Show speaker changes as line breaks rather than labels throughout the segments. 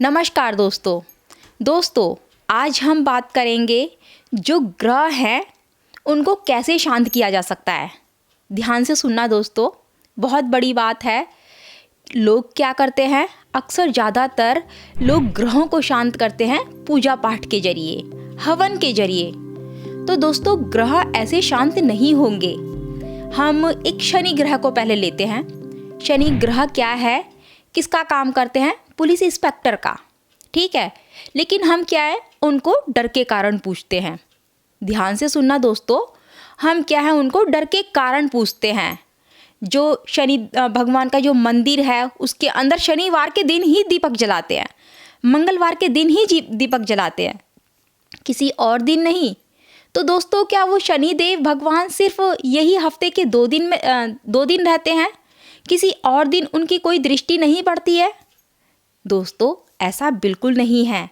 नमस्कार दोस्तों आज हम बात करेंगे जो ग्रह हैं उनको कैसे शांत किया जा सकता है। ध्यान से सुनना दोस्तों, बहुत बड़ी बात है। लोग क्या करते हैं, अक्सर ज़्यादातर लोग ग्रहों को शांत करते हैं पूजा पाठ के जरिए, हवन के जरिए। तो दोस्तों ग्रह ऐसे शांत नहीं होंगे। हम एक शनि ग्रह को पहले लेते हैं। शनि ग्रह क्या है, किसका काम करते हैं? पुलिस इंस्पेक्टर का, ठीक है। लेकिन हम क्या है, उनको डर के कारण पूछते हैं। ध्यान से सुनना दोस्तों, हम क्या है, उनको डर के कारण पूछते हैं। जो शनि भगवान का जो मंदिर है उसके अंदर शनिवार के दिन ही दीपक जलाते हैं, मंगलवार के दिन ही दीपक जलाते हैं, किसी और दिन नहीं। तो दोस्तों क्या वो शनि देव भगवान सिर्फ यही हफ्ते के 2 दिन रहते हैं? किसी और दिन उनकी कोई दृष्टि नहीं पड़ती है? दोस्तों ऐसा बिल्कुल नहीं है।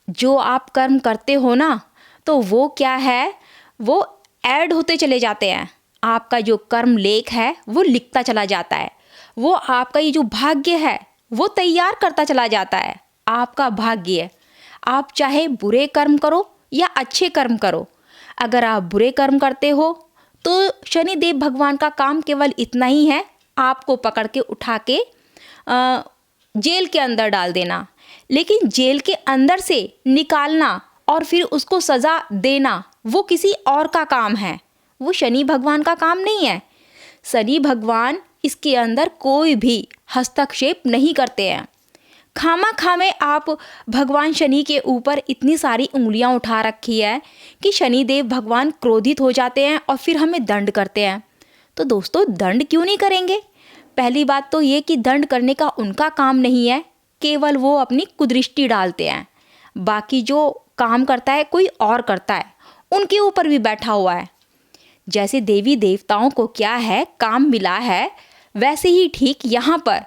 जो आप कर्म करते हो ना, तो वो क्या है, वो ऐड होते चले जाते हैं। आपका जो कर्म लेख है वो लिखता चला जाता है। वो आपका ये जो भाग्य है वो तैयार करता चला जाता है। आपका भाग्य है, आप चाहे बुरे कर्म करो या अच्छे कर्म करो। अगर आप बुरे कर्म करते हो तो शनिदेव भगवान का काम केवल इतना ही है, आपको पकड़ के उठा के जेल के अंदर डाल देना। लेकिन जेल के अंदर से निकालना और फिर उसको सज़ा देना वो किसी और का काम है, वो शनि भगवान का काम नहीं है। शनि भगवान इसके अंदर कोई भी हस्तक्षेप नहीं करते हैं। खामा में आप भगवान शनि के ऊपर इतनी सारी उंगलियां उठा रखी है कि शनिदेव भगवान क्रोधित हो जाते हैं और फिर हमें दंड करते हैं। तो दोस्तों दंड क्यों नहीं करेंगे? पहली बात तो ये कि दंड करने का उनका काम नहीं है, केवल वो अपनी कुदृष्टि डालते हैं। बाकी जो काम करता है कोई और करता है, उनके ऊपर भी बैठा हुआ है। जैसे देवी देवताओं को क्या है, काम मिला है, वैसे ही ठीक यहाँ पर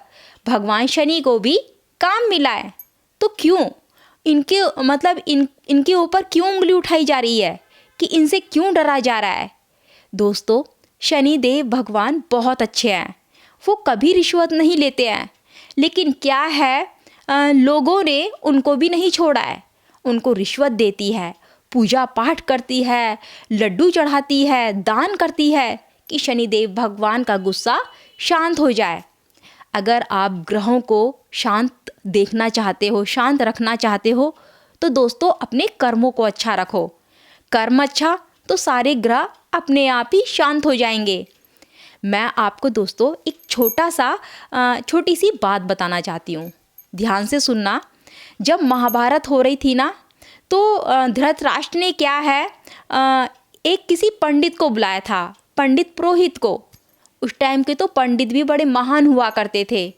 भगवान शनि को भी काम मिला है। तो क्यों इनके इनके ऊपर क्यों उंगली उठाई जा रही है, कि इनसे क्यों डरा जा रहा है? दोस्तों शनि देव भगवान बहुत अच्छे हैं, वो कभी रिश्वत नहीं लेते हैं। लेकिन क्या है, लोगों ने उनको भी नहीं छोड़ा है। उनको रिश्वत देती है, पूजा पाठ करती है, लड्डू चढ़ाती है, दान करती है कि शनिदेव भगवान का गुस्सा शांत हो जाए। अगर आप ग्रहों को शांत देखना चाहते हो, शांत रखना चाहते हो, तो दोस्तों अपने कर्मों को अच्छा रखो। कर्म अच्छा तो सारे ग्रह अपने आप ही शांत हो जाएंगे। मैं आपको दोस्तों एक छोटी सी बात बताना चाहती हूँ। ध्यान से सुनना। जब महाभारत हो रही थी ना, तो धृतराष्ट्र ने क्या है, एक किसी पंडित को बुलाया था, पंडित पुरोहित को। उस टाइम के तो पंडित भी बड़े महान हुआ करते थे।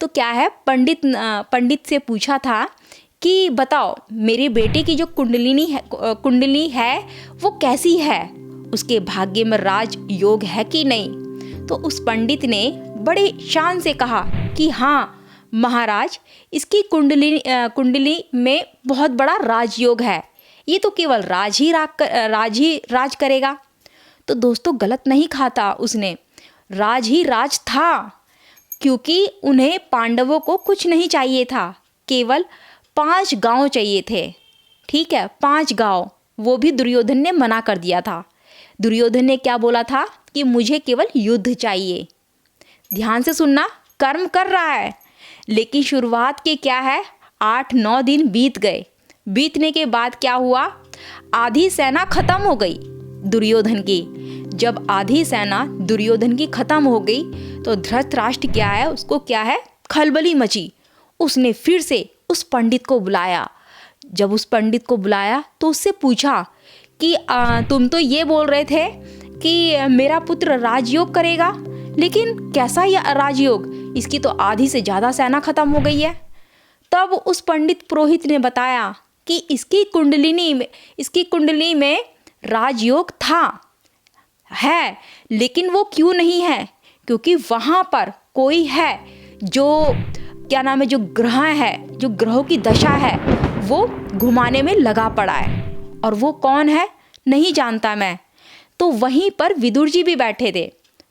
तो क्या है, पंडित से पूछा था कि बताओ मेरे बेटे की जो कुंडली है वो कैसी है, उसके भाग्य में राज योग है कि नहीं। तो उस पंडित ने बड़े शान से कहा कि हाँ महाराज, इसकी कुंडली में बहुत बड़ा राजयोग है, ये तो केवल राज ही राज करेगा। तो दोस्तों गलत नहीं खाता उसने, राज ही राज था, क्योंकि उन्हें पांडवों को कुछ नहीं चाहिए था, केवल 5 गांव चाहिए थे। ठीक है, 5 गांव, वो भी दुर्योधन ने मना कर दिया था। दुर्योधन ने क्या बोला था कि मुझे केवल युद्ध चाहिए। ध्यान से सुनना, कर्म कर रहा है, लेकिन शुरुआत के क्या है, 8-9 दिन बीत गए। बीतने के बाद क्या हुआ, आधी सेना खत्म हो गई दुर्योधन की। जब आधी सेना दुर्योधन की खत्म हो गई तो धृतराष्ट्र क्या है, उसको क्या है, खलबली मची। उसने फिर से उस पंडित को बुलाया। जब उस पंडित को बुलाया तो उससे पूछा कि तुम तो ये बोल रहे थे कि मेरा पुत्र राजयोग करेगा, लेकिन कैसा यह राजयोग, इसकी तो आधी से ज़्यादा सेना खत्म हो गई है। तब उस पंडित पुरोहित ने बताया कि इसकी कुंडली में राजयोग है, लेकिन वो क्यों नहीं है, क्योंकि वहाँ पर कोई है जो क्या नाम है, जो ग्रह है, जो ग्रहों की दशा है वो घुमाने में लगा पड़ा है। और वो कौन है नहीं जानता मैं। तो वहीं पर विदुर जी भी बैठे थे।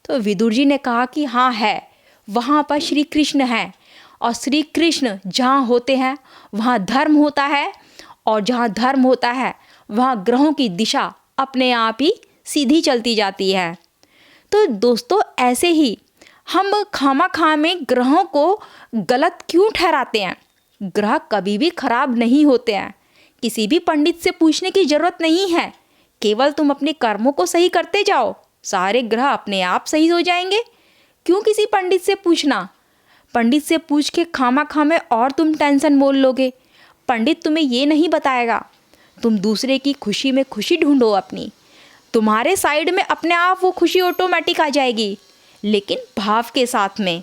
तो विदुर जी ने कहा कि हाँ है, वहाँ पर श्री कृष्ण हैं और श्री कृष्ण जहाँ होते हैं वहाँ धर्म होता है, और जहाँ धर्म होता है वहाँ ग्रहों की दिशा अपने आप ही सीधी चलती जाती है। तो दोस्तों ऐसे ही हम खामा में ग्रहों को गलत क्यों ठहराते हैं? ग्रह कभी भी खराब नहीं होते हैं। किसी भी पंडित से पूछने की ज़रूरत नहीं है, केवल तुम अपने कर्मों को सही करते जाओ, सारे ग्रह अपने आप सही हो जाएंगे। क्यों किसी पंडित से पूछना? पंडित से पूछ के खामा में और तुम टेंशन मोल लोगे। पंडित तुम्हें ये नहीं बताएगा। तुम दूसरे की खुशी में खुशी ढूंढो अपनी, तुम्हारे साइड में अपने आप वो खुशी ऑटोमेटिक आ जाएगी, लेकिन भाव के साथ में।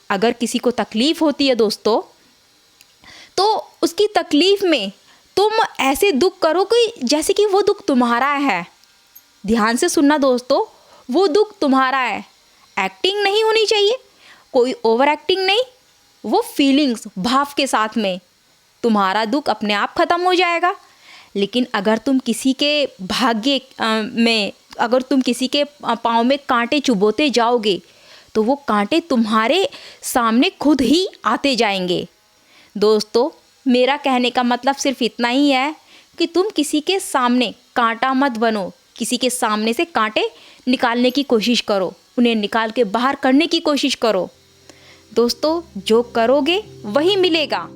अगर किसी को तकलीफ़ होती है दोस्तों, तो उसकी तकलीफ़ में तुम ऐसे दुख करो कि जैसे कि वो दुख तुम्हारा है। ध्यान से सुनना दोस्तों, वो दुख तुम्हारा है। एक्टिंग नहीं होनी चाहिए, कोई ओवर एक्टिंग नहीं, वो फीलिंग्स भाव के साथ में। तुम्हारा दुख अपने आप ख़त्म हो जाएगा। लेकिन अगर तुम किसी के भाग्य में, अगर तुम किसी के पाँव में कांटे चुभोते जाओगे तो वो कांटे तुम्हारे सामने खुद ही आते जाएंगे। दोस्तों मेरा कहने का मतलब सिर्फ इतना ही है कि तुम किसी के सामने कांटा मत बनो, किसी के सामने से कांटे निकालने की कोशिश करो, उन्हें निकाल के बाहर करने की कोशिश करो। दोस्तों जो करोगे वही मिलेगा।